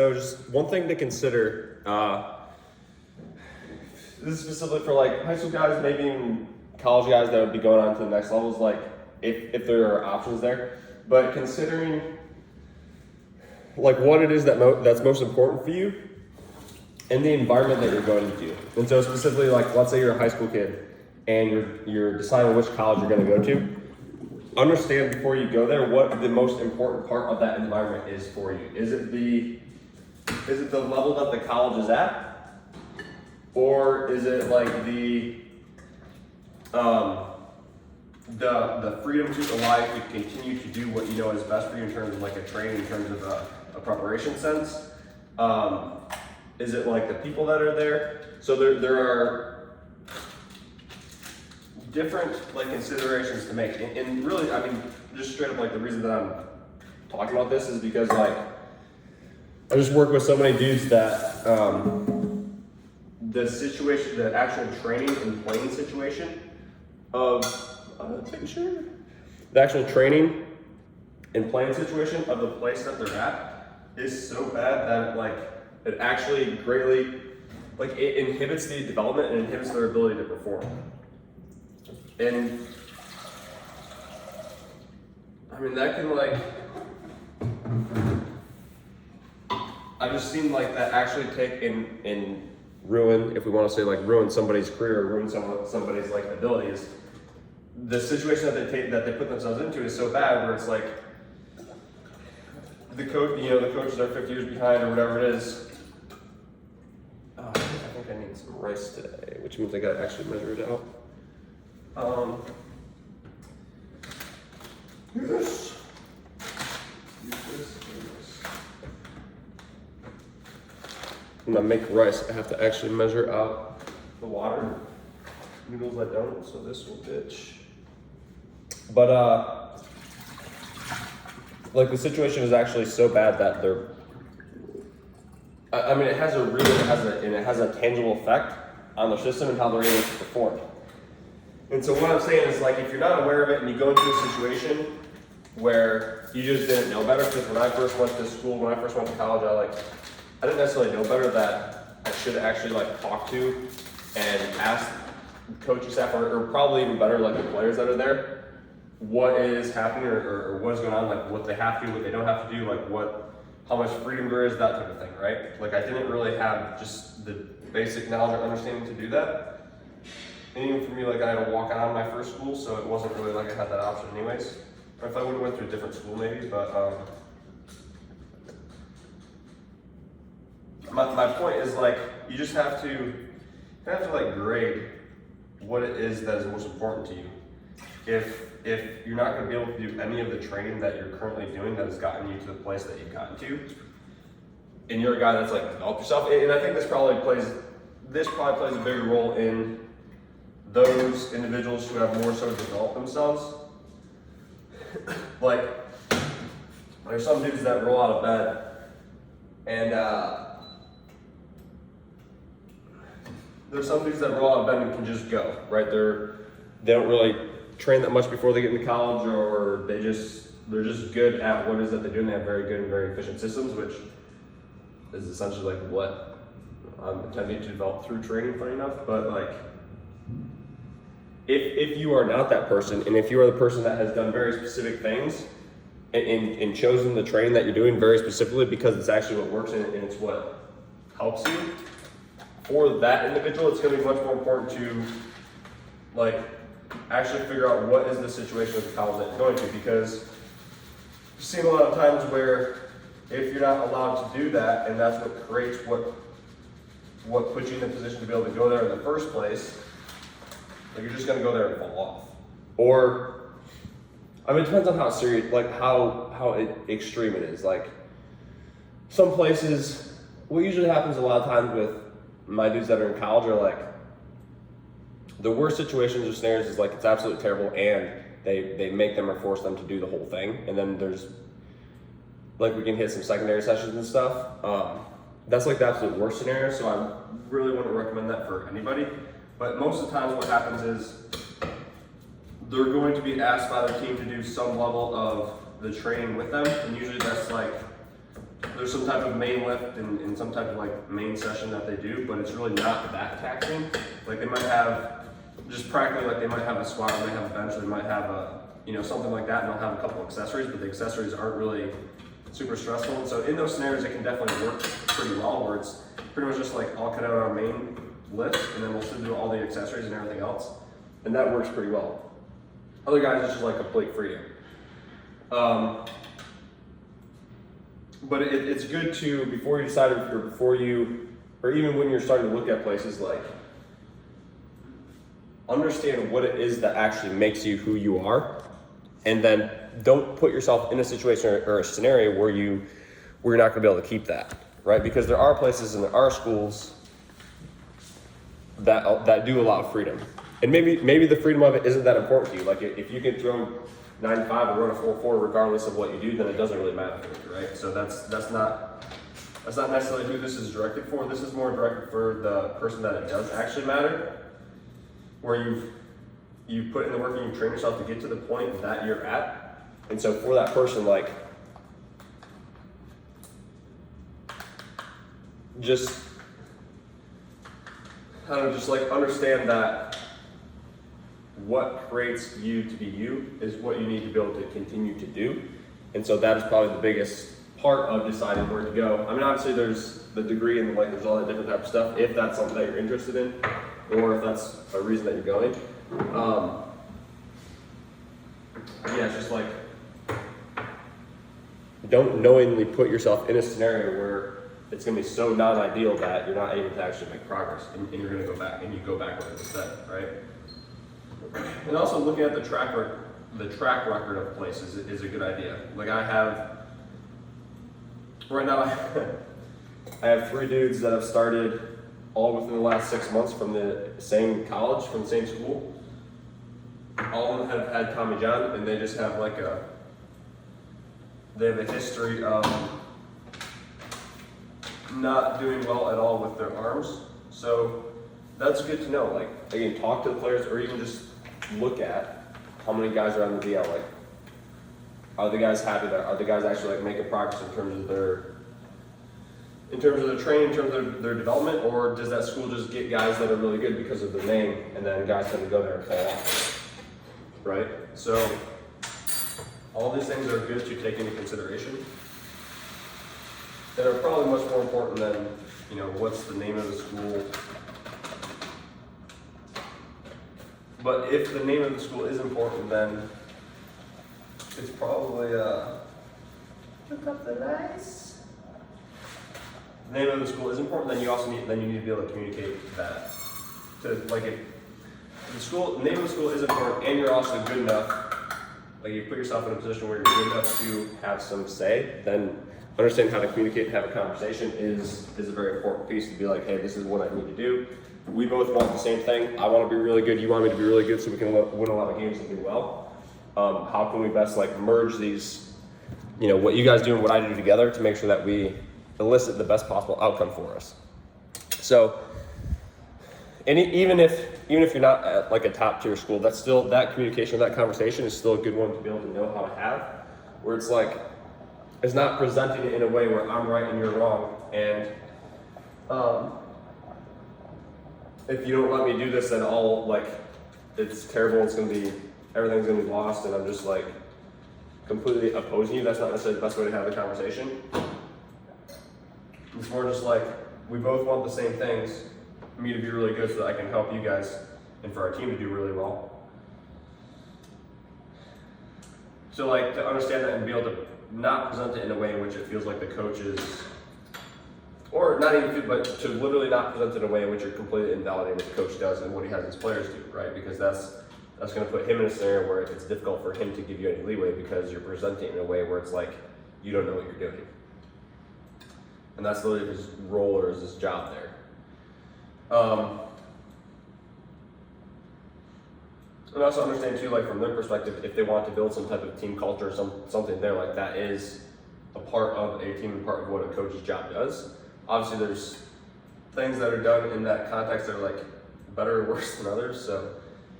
So just one thing to consider, this is specifically for like high school guys, maybe even college guys that would be going on to the next levels, like if there are options there. But considering like what it is that's most important for you and the environment that you're going to. And so specifically, like let's say you're a high school kid and you're deciding which college you're going to go to. Understand before you go there what the most important part of that environment is for you. Is it the level that the college is at, or is it like the freedom to allow you to continue to do what you know is best for you in terms of like a training, in terms of a preparation sense? Is it like the people that are there? So there are different like considerations to make, and really, I mean, just straight up like the reason that I'm talking about this is because like I just work with so many dudes that the actual training and playing situation of the actual training and playing situation of the place that they're at is so bad that like it actually greatly like it inhibits the development and inhibits their ability to perform. And I mean that can like I've just seen like that actually take and ruin, if we want to say like ruin somebody's career, ruin somebody's like abilities. The situation that they put themselves into is so bad where it's like the coaches are 50 years behind or whatever it is. I think I need some rice today, which means I gotta actually measure it out. Yes. When I make rice, I have to actually measure out the water. Noodles I don't, so this will bitch. But like the situation is actually so bad that I mean, it has a tangible effect on the system and how they're able to perform. And so what I'm saying is like, if you're not aware of it and you go into a situation where you just didn't know better, because when I first went to school, when I first went to college, I didn't necessarily know better that I should actually like talk to and ask coaching staff or probably even better like the players that are there what is happening or what is going on, like what they have to do, what they don't have to do, like how much freedom there is, that type of thing, right? Like I didn't really have just the basic knowledge or understanding to do that. And even for me, like I had to walk on my first school, so it wasn't really like I had that option anyways. Or if I would have went through a different school maybe, but my point is like you just have to like grade what it is that is most important to you. If you're not going to be able to do any of the training that you're currently doing that has gotten you to the place that you've gotten to, and you're a guy that's like developed yourself, and I think this probably plays a bigger role in those individuals who have more so developed themselves. Like there's some dudes that roll out of bed and there's some dudes that roll out of bed and can just go, right? They don't really train that much before they get into college, or they're just good at what it is that they do, and they have very good and very efficient systems, which is essentially like what I'm attempting to develop through training, funny enough. But like if you are not that person, and if you are the person that has done very specific things and chosen the training that you're doing very specifically because it's actually what works and it's what helps you, for that individual, it's going to be much more important to like actually figure out what is the situation with the college that you're going to, because I've seen a lot of times where if you're not allowed to do that, and that's what creates what puts you in the position to be able to go there in the first place, like you're just going to go there and fall off. Or I mean, it depends on how serious, like how extreme it is. Like some places, what usually happens a lot of times with my dudes that are in college are like, the worst situations or scenarios is like it's absolutely terrible, and they make them or force them to do the whole thing, and then there's like we can hit some secondary sessions and stuff. That's like the absolute worst scenario, so I really wouldn't recommend that for anybody. But most of the times what happens is they're going to be asked by their team to do some level of the training with them, and usually that's like there's some type of main lift and some type of like main session that they do, but it's really not that taxing. Like they might have, just practically, like they might have a squat, they might have a bench, they might have a, something like that, and they'll have a couple accessories, but the accessories aren't really super stressful. And so in those scenarios, it can definitely work pretty well, where it's pretty much just like I'll cut out our main lift, and then we'll still do all the accessories and everything else. And that works pretty well. Other guys, it's just like complete freedom. But it's good to, before you decide, or even when you're starting to look at places, like, understand what it is that actually makes you who you are, and then don't put yourself in a situation or a scenario where you're not gonna be able to keep that, right? Because there are places and there are schools that do a lot of freedom. And maybe the freedom of it isn't that important to you. Like if you can throw 9.5 or run a 4.4 regardless of what you do, then it doesn't really matter for you, right? So that's not necessarily who this is directed for. This is more directed for the person that it does actually matter, where you've put in the work and you train yourself to get to the point that you're at. And so for that person, like, just understand that what creates you to be you is what you need to be able to continue to do. And so that is probably the biggest part of deciding where to go. I mean, obviously there's the degree and like there's all that different type of stuff, if that's something that you're interested in, or if that's a reason that you're going. Yeah, it's just like, don't knowingly put yourself in a scenario where it's gonna be so non-ideal that you're not able to actually make progress, and you're gonna go back and you go backwards instead, right? And also looking at the track record of places is a good idea. Like right now I have 3 dudes that have started all within the last 6 months from the same college, from the same school. All of them have had Tommy John, and they just have they have a history of not doing well at all with their arms. So that's good to know. Like, again, talk to the players, or even just look at how many guys are on the DL. Like, are the guys happy there? Are the guys actually like making progress in terms of their training, in terms of their development, or does that school just get guys that are really good because of their name, and then guys tend to go there and fall off, right? So all these things are good to take into consideration, that are probably much more important than, what's the name of the school. But if the name of the school is important, then it's probably look up the nice. The name of the school is important, then you need to be able to communicate that to, like, if the name of the school is important and you're also good enough, like you put yourself in a position where you're good enough to have some say, then understanding how to communicate and have a conversation is a very important piece, to be like, hey, this is what I need to do. We both want the same thing. I want to be really good. You want me to be really good so we can win a lot of games and do well. How can we best merge these, what you guys do and what I do together to make sure that we elicit the best possible outcome for us. So, and even if you're not at a top tier school, that's still, that communication, that conversation is still a good one to be able to know how to have, where it's it's not presenting it in a way where I'm right and you're wrong, and if you don't let me do this, then it's terrible, everything's gonna be lost, and I'm just completely opposing you. That's not necessarily the best way to have the conversation. It's more just we both want the same things, me to be really good so that I can help you guys and for our team to do really well. So to understand that and be able to not present it in a way in which it feels like the coach is, or not even, but to literally not present it in a way in which you're completely invalidating what the coach does and what he has his players do, right? Because that's going to put him in a scenario where it's difficult for him to give you any leeway, because you're presenting it in a way where it's you don't know what you're doing. And that's literally his role or his job there. And also understand too, from their perspective, if they want to build some type of team culture or something there, that is a part of a team and part of what a coach's job does. Obviously there's things that are done in that context that are better or worse than others. So,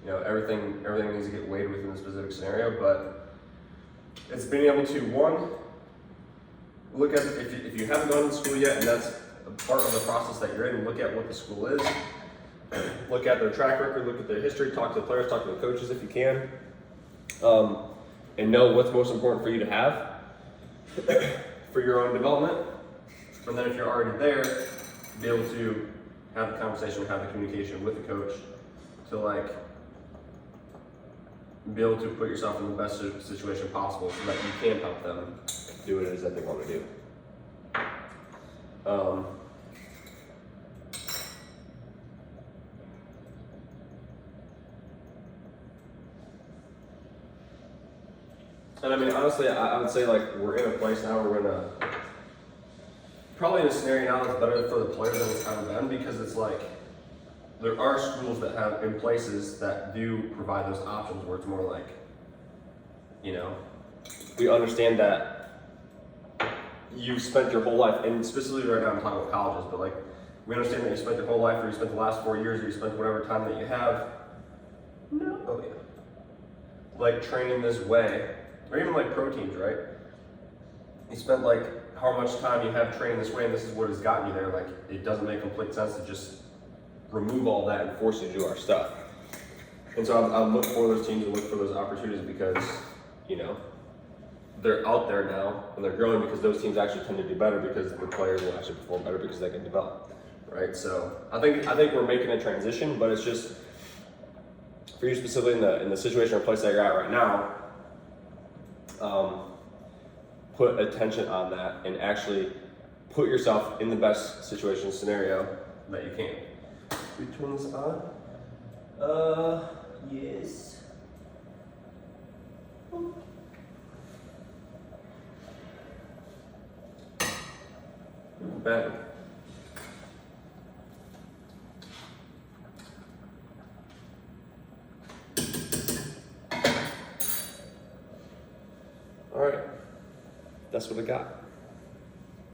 everything needs to get weighed within the specific scenario, but it's being able to, one, look at, if you haven't gone to school yet and that's a part of the process that you're in, look at what the school is, look at their track record, look at their history, talk to the players, talk to the coaches if you can, and know what's most important for you to have for your own development. And then if you're already there, be able to have the conversation, have the communication with the coach to like be able to put yourself in the best situation possible so that you can help them do what it is that they want to do. And I mean, honestly, I would say like we're in a place now where we're in a, probably in a scenario now that's better for the players than it's ever been, because it's like, there are schools that have in places that do provide those options where it's more like, you know, we understand that you've spent your whole life, and specifically right now I'm talking about colleges, but like, we understand that you spent your whole life, or you spent the last 4 years, or you spent whatever time that you have, like training this way, or even like pro teams, right? You spent like how much time you have training this way, and this is what has gotten you there. Like, it doesn't make complete sense to just remove all that and force you to do our stuff. And so I'll look for those teams and look for those opportunities because, you know, they're out there now and they're growing because those teams actually tend to do better because the players will actually perform better because they can develop, right? So I think we're making a transition, but it's just for you specifically in the situation or place that you're at right now. Put attention on that and actually put yourself in the best situation scenario that you can. We turn this on? Yes. Bad. All right, that's what I got.